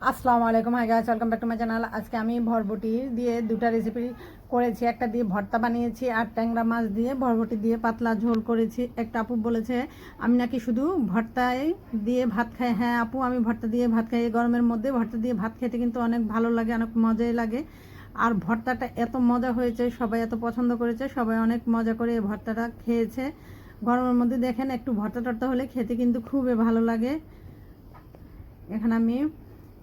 আসসালামু আলাইকুম, hi guys, welcome back to my channel. আজকে আমি ভরবটি দিয়ে দুটা রেসিপি করেছি। একটা দিয়ে ভর্তা বানিয়েছি আর ট্যাংরা মাছ দিয়ে ভরবটি দিয়ে পাতলা ঝোল করেছি। একটা আপু বলেছে আমি নাকি শুধু ভর্তায় দিয়ে ভাত খাই। হ্যাঁ আপু, আমি ভর্তা দিয়ে ভাত খাই। এই গরমের মধ্যে ভর্তা দিয়ে ভাত খেতে কিন্তু অনেক ভালো লাগে, অনেক মজাই লাগে। আর ভর্তাটা এত মজা হয়েছে, সবাই এত পছন্দ করেছে, সবাই অনেক মজা করে এই ভর্তাটা খেয়েছে। গরমের মধ্যে দেখেন একটু ভর্তা টর্তা হলে খেতে কিন্তু খুবই ভালো লাগে। এখানে আমি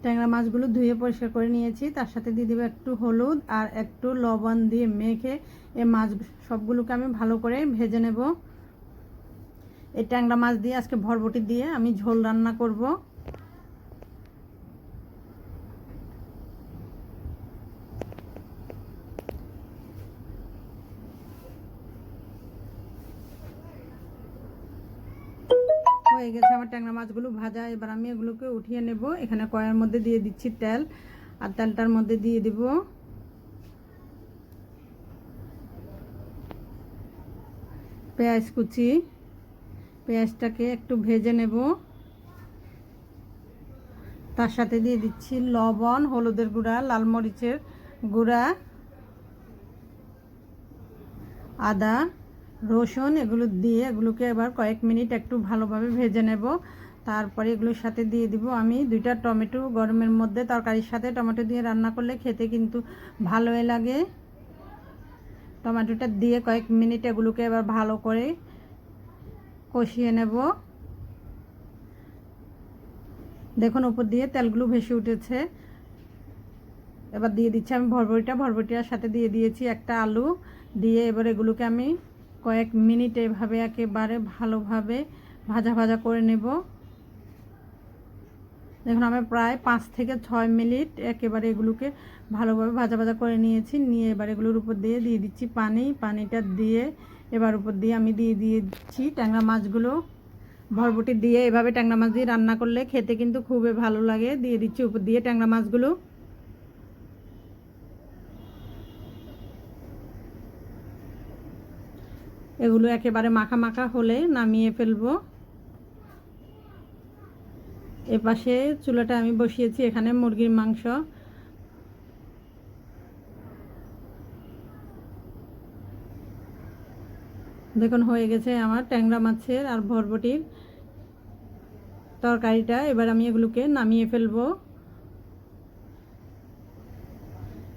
ট্যাংরা মাছগুলো ধুয়ে পরিষ্কার করে নিয়েছি, তার সাথে দিয়ে দেবো একটু হলুদ আর একটু লবণ দিয়ে মেখে এই মাছ সবগুলোকে আমি ভালো করে ভেজে নেব। এই ট্যাংরা মাছ দিয়ে আজকে ভরবটি দিয়ে আমি ঝোল রান্না করব। হয়ে গেছে আমার ট্যাংরা মাছগুলো ভাজা। এবার আমি এগুলোকে উঠিয়ে নেব। এখানে কড়াইয়ের মধ্যে দিয়ে দিচ্ছি তেল, আর তেলটার মধ্যে দিয়ে দিব পেঁয়াজ কুচি। পেঁয়াজটাকে একটু ভেজে নেব। তার সাথে দিয়ে দিচ্ছি লবণ, হলুদের গুঁড়া, লাল মরিচের গুঁড়া, আদা, রসুন, এগুলো দিয়ে এগুলোকে এবার কয়েক মিনিট একটু ভালোভাবে ভেজে নেব। তারপরে এগুলোর সাথে দিয়ে দিব আমি দুইটা টমেটো। গরমের মধ্যে তরকারির সাথে টমেটো দিয়ে রান্না করলে খেতে কিন্তু ভালোই লাগে। টমেটোটা দিয়ে কয়েক মিনিট এগুলোকে এবার ভালো করে কষিয়ে নেব। দেখুন উপর দিয়ে তেলগুলো ভেসে উঠেছে। এবার দিয়ে দিচ্ছি আমি ভরবটিটার সাথে দিয়ে দিয়েছি একটা আলু। দিয়ে এবার এগুলোকে আমি কয়েক মিনিট এভাবে একেবারে ভালোভাবে ভাজা ভাজা করে নেব। দেখুন আমি প্রায় 5 থেকে 6 মিনিট একেবারে এগুলোকে ভালোভাবে ভাজা ভাজা করে নিয়েছি। নিয়ে এবার এগুলোর উপর দিয়ে দিচ্ছি পানি। পানিটা দিয়ে এবার উপর দিয়ে আমি দিয়ে দিয়েছি ট্যাংরা মাছগুলো। ভরবটি দিয়ে এভাবে ট্যাংরা মাছ দিয়ে রান্না করলে খেতে কিন্তু খুবই ভালো লাগে। দিয়ে দিচ্ছি উপর দিয়ে ট্যাংরা মাছগুলো। এগুলো একেবারে মাখা মাখা হলে নামিয়ে ফেলবো। এপাশে চুলাটা আমি বসিয়েছি, এখানে মুরগির মাংস। দেখুন হয়ে গেছে আমার ট্যাংরা মাছের আর ভরবটির তরকারিটা। এবার আমি এগুলোকে নামিয়ে ফেলবো।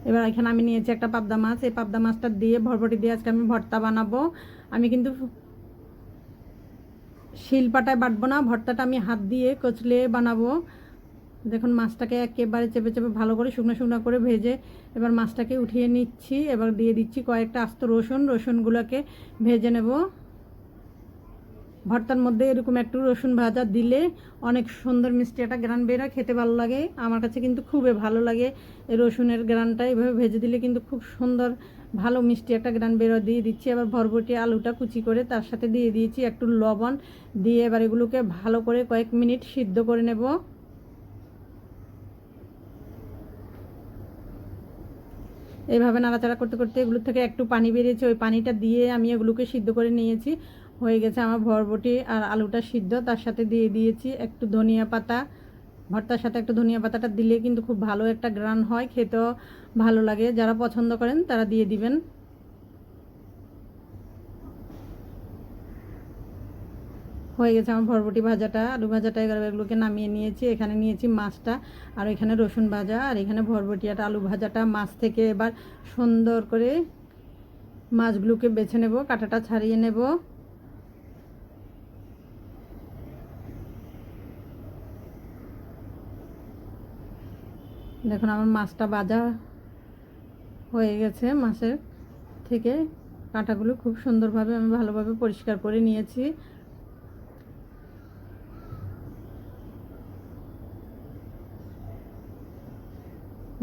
এবার এখানে আমি নিয়েছি একটা পাবদা মাছ। এই পাবদা মাছটা দিয়ে ভরবটি দিয়ে আজকে আমি ভর্তা বানাবো। আমি কিন্তু শিলপাটায় বাটবো না, ভর্তাটা আমি হাত দিয়ে কচলে বানাবো। দেখুন মাছটাকে একেবারে চেপে চেপে ভালো করে শুকনো শুকনো করে ভেজে এবার মাছটাকে উঠিয়ে নিচ্ছি। এবার দিয়ে দিচ্ছি কয়েকটা আস্ত রসুন। রসুনগুলোকে ভেজে নেব। ভর্তার মধ্যে এরকম একটু রসুন ভাজা দিলে অনেক সুন্দর মিষ্টি একটা গ্রান বেরোয়, খেতে ভালো লাগে। আমার কাছে কিন্তু খুবই ভালো লাগে এই রসুনের গ্রানটা। এভাবে ভেজে দিলে কিন্তু খুব সুন্দর ভালো মিষ্টি একটা গ্রান বেরোয়। দিয়ে দিচ্ছি এবার ভরবটি আলুটা কুচি করে, তার সাথে দিয়ে দিয়েছি একটু লবণ। দিয়ে এবার এগুলোকে ভালো করে কয়েক মিনিট সিদ্ধ করে নেব। এইভাবে নাড়াচাড়া করতে করতে এগুলোর থেকে একটু পানি বেরিয়েছে, ওই পানিটা দিয়ে আমি এগুলোকে সিদ্ধ করে নিয়েছি। হয়ে গেছে আমার ভরবটি আর আলুটা সিদ্ধ। তার সাথে দিয়ে দিয়েছি একটু ধনিয়া পাতা। ভর্তার সাথে একটু ধনিয়া পাতাটা দিলে কিন্তু খুব ভালো একটা গ্রান হয়, খেতেও ভালো লাগে। যারা পছন্দ করেন তারা দিয়ে দিবেন। হয়ে গেছে আমার ভরবটি ভাজাটা, আলু ভাজাটা। এগুলোকে নামিয়ে নিয়েছি। এখানে নিয়েছি মাছটা, আর এখানে রসুন ভাজা, আর এখানে ভরবটিয়াটা আলু ভাজাটা। মাছ থেকে এবার সুন্দর করে মাছগুলোকে বেছে নেব, কাঁটাটা ছাড়িয়ে নেব। দেখুন আমার মাছটা ভাজা হয়ে গেছে। মাছের থেকে কাঁটাগুলো খুব সুন্দরভাবে আমি ভালোভাবে পরিষ্কার করে নিয়েছি।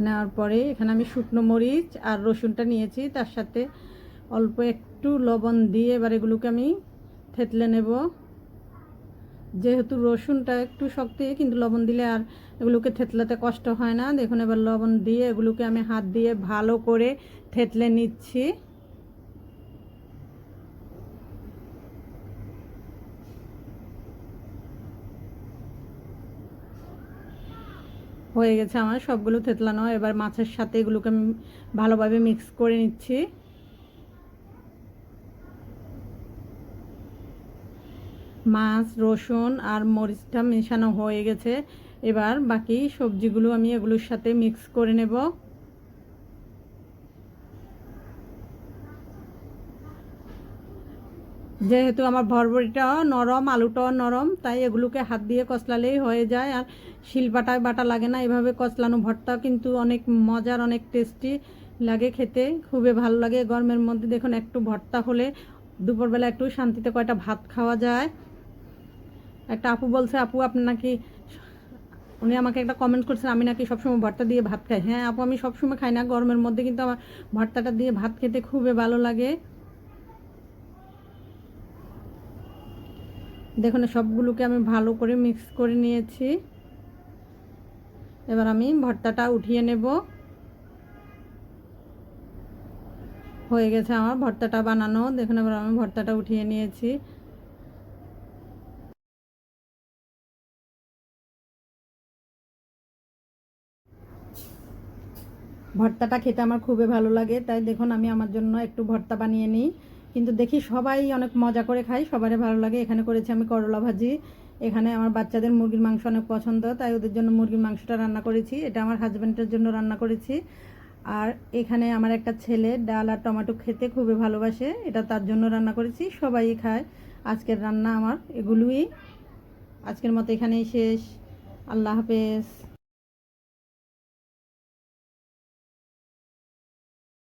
নেওয়ার পরে এখানে আমি শুকনো মরিচ আর রসুনটা নিয়েছি, তার সাথে অল্প একটু লবণ দিয়ে এবার এগুলোকে আমি থেতলে নেব। যেহেতু রসুনটা একটু শক্ত, কিন্তু লবণ দিলে আর এগুলোকে থেতলাতে কষ্ট হয় না। দেখুন এবার লবণ দিয়ে এগুলোকে আমি হাত দিয়ে ভালো করে থেতলে নিচ্ছি। হয়ে গেছে আমার সবগুলো থেতলানো। এবার মাছের সাথে এগুলোকে আমি ভালোভাবে মিক্স করে নিচ্ছি। মাছ, রসুন আর মরিচটা মেশানো হয়ে গেছে। এবার বাকি সবজিগুলো আমি এগুলোর সাথে মিক্স করে নেব। যেহেতু আমার বরবটিটাও নরম, আলুটাও নরম, তাই এগুলোকে হাত দিয়ে কচলালেই হয়ে যায়, আর শিলপাটায় বাটা লাগে না। এভাবে কচলানো ভর্তা কিন্তু অনেক মজার, অনেক টেস্টি লাগে খেতে, খুবই ভালো লাগে গরমের মধ্যে। দেখুন একটু ভর্তা হলে দুপুরবেলা একটু শান্তিতে কয়টা ভাত খাওয়া যায়। একটা আপু বলছে, আপু আপনি নাকি, উনি আমাকে একটা কমেন্ট করছেন, আমি নাকি সবসময় ভর্তা দিয়ে ভাত খাই। হ্যাঁ আপু, আমি সবসময় খাই না, গরমের মধ্যে কিন্তু আমার ভর্তাটা দিয়ে ভাত খেতে খুবই ভালো লাগে। দেখুন সবগুলোকে আমি ভালো করে মিক্স করে নিয়েছি। এবার আমি ভর্তাটা উঠিয়ে নেব। হয়ে গেছে আমার ভর্তাটা বানানো। দেখুন এবার আমি ভর্তাটা উঠিয়ে নিয়েছি। ভর্তাটা খেতে আমার খুবই ভালো লাগে, তাই দেখুন আমি আমার জন্য একটু ভর্তা বানিয়ে নিই। কিন্তু দেখি সবাই অনেক মজা করে খাই, সবারই ভালো লাগে। এখানে করেছি আমি করলা ভাজি। এখানে আমার বাচ্চাদের মুরগির মাংস অনেক পছন্দ, তাই ওদের জন্য মুরগির মাংসটা রান্না করেছি। এটা আমার হাজব্যান্ডের জন্য রান্না করেছি। আর এখানে আমার একটা ছেলে ডাল আর টমেটো খেতে খুবই ভালোবাসে, এটা তার জন্য রান্না করেছি। সবাই খায়। আজকের রান্না আমার এগুলোই। আজকের মতো এখানেই শেষ। আল্লাহ হাফেজ।